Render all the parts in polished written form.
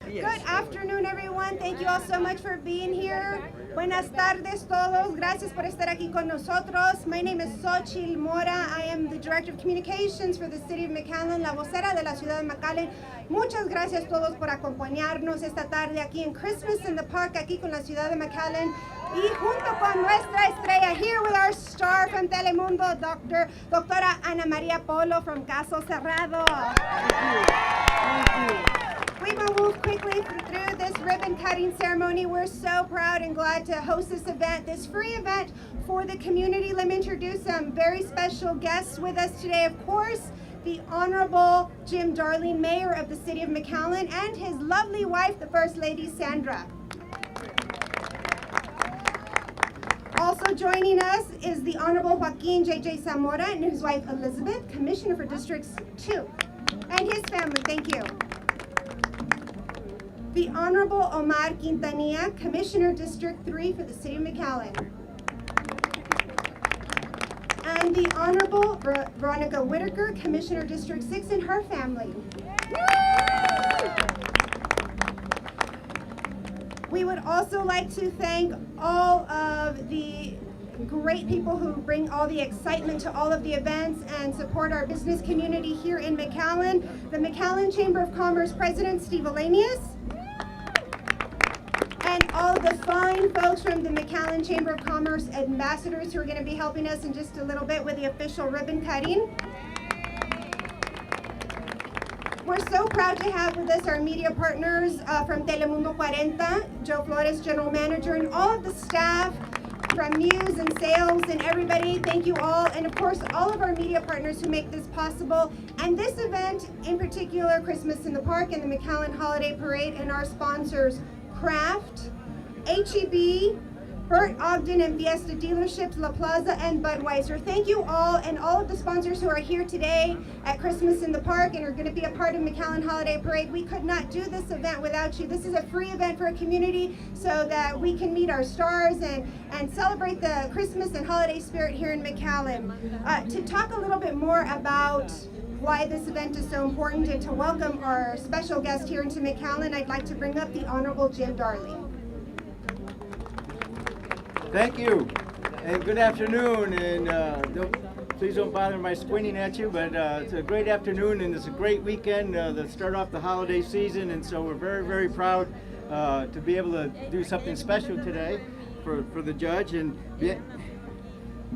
Good afternoon, everyone. Thank you all so much for being here. Buenas tardes todos. Gracias por estar aquí con nosotros. My name is Xochitl Mora. I am the Director of Communications for the City of McAllen, la vocera de la ciudad de McAllen. Muchas gracias todos por acompañarnos esta tarde aquí en Christmas in the Park, aquí con la ciudad de McAllen. Y junto con nuestra estrella, here with our star from Telemundo, Doctora Ana Maria Polo from Caso Cerrado. Thank you. We will move quickly through this ribbon cutting ceremony. We're so proud and glad to host this event, this free event for the community. Let me introduce some very special guests with us today. Of course, the Honorable Jim Darling, Mayor of the City of McAllen, and his lovely wife, the First Lady, Sandra. Also joining us is the Honorable Joaquin J.J. Zamora and his wife, Elizabeth, Commissioner for Districts 2, and his family. Thank you. The Honorable Omar Quintanilla, Commissioner District 3 for the City of McAllen. And the Honorable Veronica Whitaker, Commissioner District 6 and her family. We would also like to thank all of the great people who bring all the excitement to all of the events and support our business community here in McAllen. The McAllen Chamber of Commerce President, Steve Alhenius. And all of the fine folks from the McAllen Chamber of Commerce ambassadors who are going to be helping us in just a little bit with the official ribbon cutting. We're so proud to have with us our media partners from Telemundo 40, Joe Flores, General Manager, and all of the staff from news and sales and everybody. Thank you all. And of course, all of our media partners who make this possible. And this event, in particular, Christmas in the Park and the McAllen Holiday Parade, and our sponsors, Kraft, H-E-B, Burt Ogden and Fiesta Dealerships, La Plaza, and Budweiser. Thank you all, and all of the sponsors who are here today at Christmas in the Park and are going to be a part of McAllen Holiday Parade. We could not do this event without you. This is a free event for a community so that we can meet our stars and celebrate the Christmas and holiday spirit here in McAllen. To talk a little bit more about why this event is so important and to welcome our special guest here into McAllen, I'd like to bring up the Honorable Jim Darling. Thank you, and good afternoon, and please don't bother my squinting at you, but it's a great afternoon, and it's a great weekend to start off the holiday season, and so we're very, very proud to be able to do something special today for the judge, and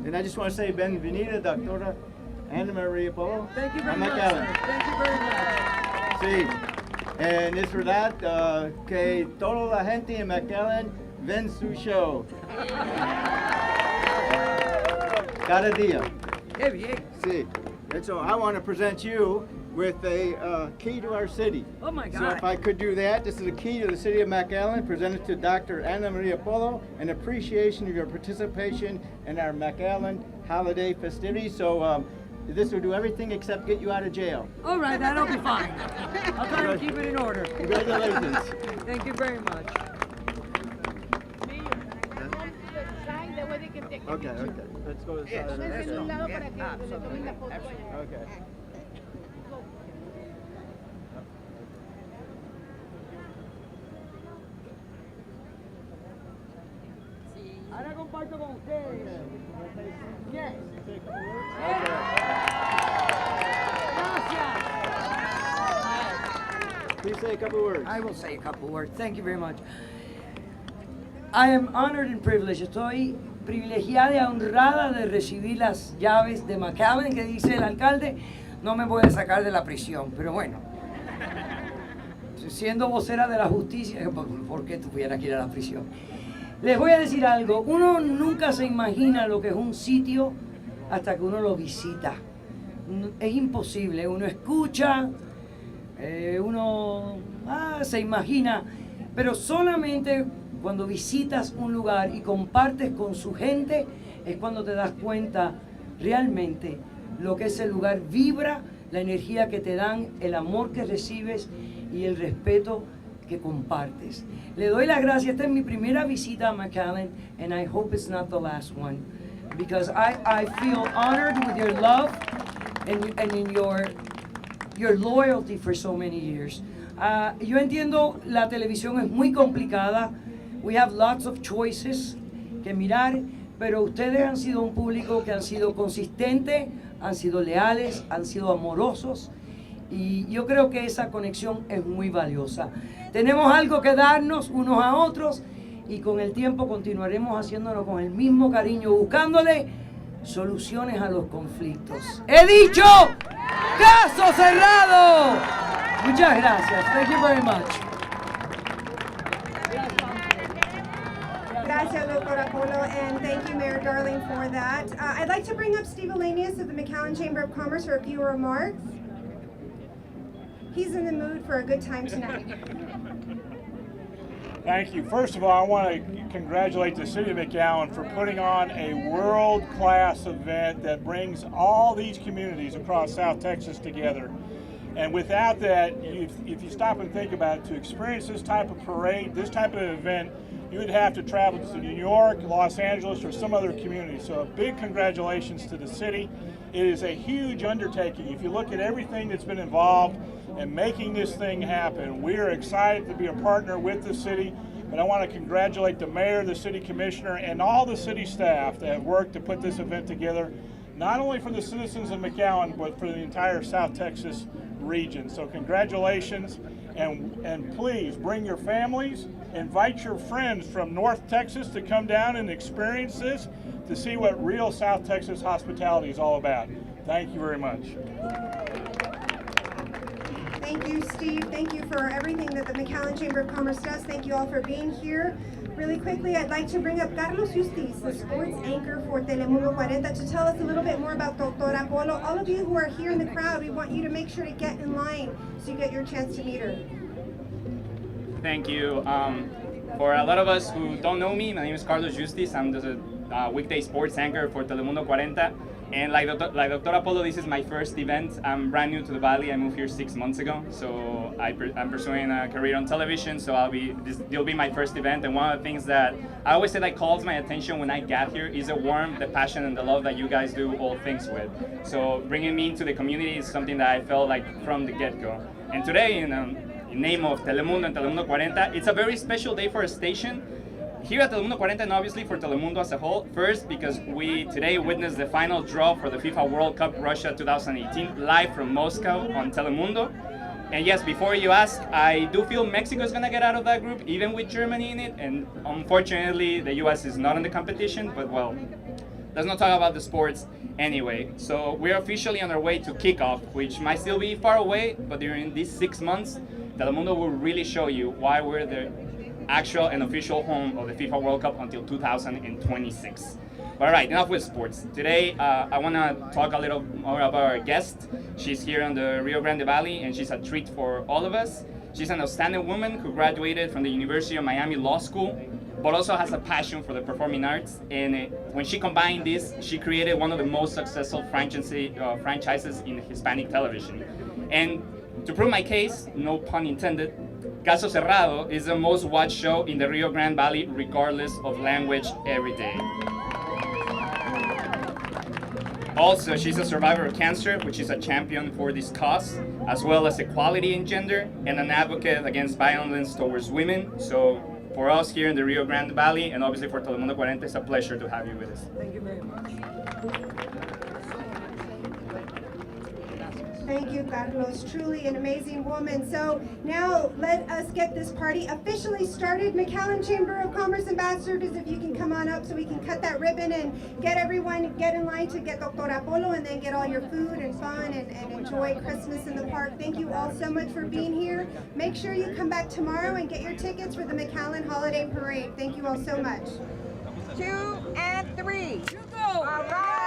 I just want to say bienvenida, Doctora Ana Maria Polo. Thank you very much, sir. Thank you very much. Sí, and es verdad que toda la gente en McAllen ven su show. Cada día. Qué bien. Sí. And so I want to present you with a key to our city. Oh my God. So if I could do that, this is a key to the city of McAllen, presented to Dr. Ana Maria Polo, in appreciation of your participation in our McAllen holiday festivities. So this will do everything except get you out of jail. All right, that'll be fine. I'll try to keep it in order. Congratulations. Thank you very much. Okay. Let's go to the side. Okay. Ahora comparto con ustedes. Yes. Gracias. Please say a couple words. I will say a couple words. Thank you very much. I am honored and privileged. Estoy privilegiada y honrada de recibir las llaves de McAllen, que dice el alcalde, no me voy a sacar de la prisión, pero bueno, siendo vocera de la justicia, ¿por qué tuviera que ir a la prisión? Les voy a decir algo, uno nunca se imagina lo que es un sitio hasta que uno lo visita. Es imposible, uno escucha, uno se imagina, pero solamente cuando visitas un lugar y compartes con su gente, es cuando te das cuenta realmente lo que ese lugar vibra, la energía que te dan, el amor que recibes y el respeto que compartes. Le doy las gracias. Esta es mi primera visita a McAllen, and I hope it's not the last one, because I feel honored with your love and in your loyalty for so many years. Yo entiendo la televisión es muy complicada. We have lots of choices que mirar, pero ustedes han sido un público que han sido consistentes, han sido leales, han sido amorosos y yo creo que esa conexión es muy valiosa. Tenemos algo que darnos unos a otros y con el tiempo continuaremos haciéndonos con el mismo cariño, buscándole soluciones a los conflictos. ¡He dicho! ¡Caso cerrado! Muchas gracias. Thank you very much. Gracias, Doctora Polo, and thank you, Mayor Darling, for that. I'd like to bring up Steve Alhenius of the McAllen Chamber of Commerce for a few remarks. He's in the mood for a good time tonight. Thank you. First of all, I want to congratulate the City of McAllen for putting on a world-class event that brings all these communities across South Texas together. And without that, if you stop and think about it, to experience this type of parade, this type of event, you would have to travel to New York, Los Angeles, or some other community. So a big congratulations to the city. It is a huge undertaking. If you look at everything that's been involved in making this thing happen, we are excited to be a partner with the city. But I want to congratulate the mayor, the city commissioner, and all the city staff that have worked to put this event together, not only for the citizens of McAllen, but for the entire South Texas region. So congratulations, and please bring your families, invite your friends from North Texas to come down and experience this, to see what real South Texas hospitality is all about. Thank you very much. Thank you, Steve. Thank you for everything that the McAllen Chamber of Commerce does. Thank you all for being here. Really quickly, I'd like to bring up Carlos Yustis, the sports anchor for Telemundo 40, to tell us a little bit more about Doctora Polo. All of you who are here in the crowd, we want you to make sure to get in line so you get your chance to meet her. Thank you. For a lot of us who don't know me, my name is Carlos Yustis. I'm the weekday sports anchor for Telemundo 40. And like Doctora Polo, this is my first event. I'm brand new to the Valley. I moved here 6 months ago. So I'm pursuing a career on television. So it'll be my first event. And one of the things that I always say that calls my attention when I get here is the warmth, the passion, and the love that you guys do all things with. So bringing me into the community is something that I felt like from the get-go. And today, in name of Telemundo and Telemundo 40, it's a very special day for a station. Here at Telemundo 40, and obviously for Telemundo as a whole, first because we today witnessed the final draw for the FIFA World Cup Russia 2018 live from Moscow on Telemundo. And yes, before you ask, I do feel Mexico is going to get out of that group, even with Germany in it. And unfortunately, the US is not in the competition, but well, let's not talk about the sports anyway. So we're officially on our way to kickoff, which might still be far away, but during these 6 months, Telemundo will really show you why we're the actual and official home of the FIFA World Cup until 2026. But all right, enough with sports. Today, I want to talk a little more about our guest. She's here in the Rio Grande Valley, and she's a treat for all of us. She's an outstanding woman who graduated from the University of Miami Law School, but also has a passion for the performing arts. And when she combined this, she created one of the most successful franchises in Hispanic television. And to prove my case, no pun intended, Caso Cerrado is the most watched show in the Rio Grande Valley, regardless of language, every day. Also, she's a survivor of cancer, which is a champion for this cause, as well as equality in gender, and an advocate against violence towards women. So for us here in the Rio Grande Valley, and obviously for Telemundo 40, it's a pleasure to have you with us. Thank you very much. Thank you, Carlos. Truly an amazing woman. So now let us get this party officially started. McAllen Chamber of Commerce ambassadors, if you can come on up so we can cut that ribbon and get everyone get in line to get Doctora Polo and then get all your food and fun and enjoy Christmas in the park. Thank you all so much for being here. Make sure you come back tomorrow and get your tickets for the McAllen Holiday Parade. Thank you all so much. 2 and 3. You go! All right.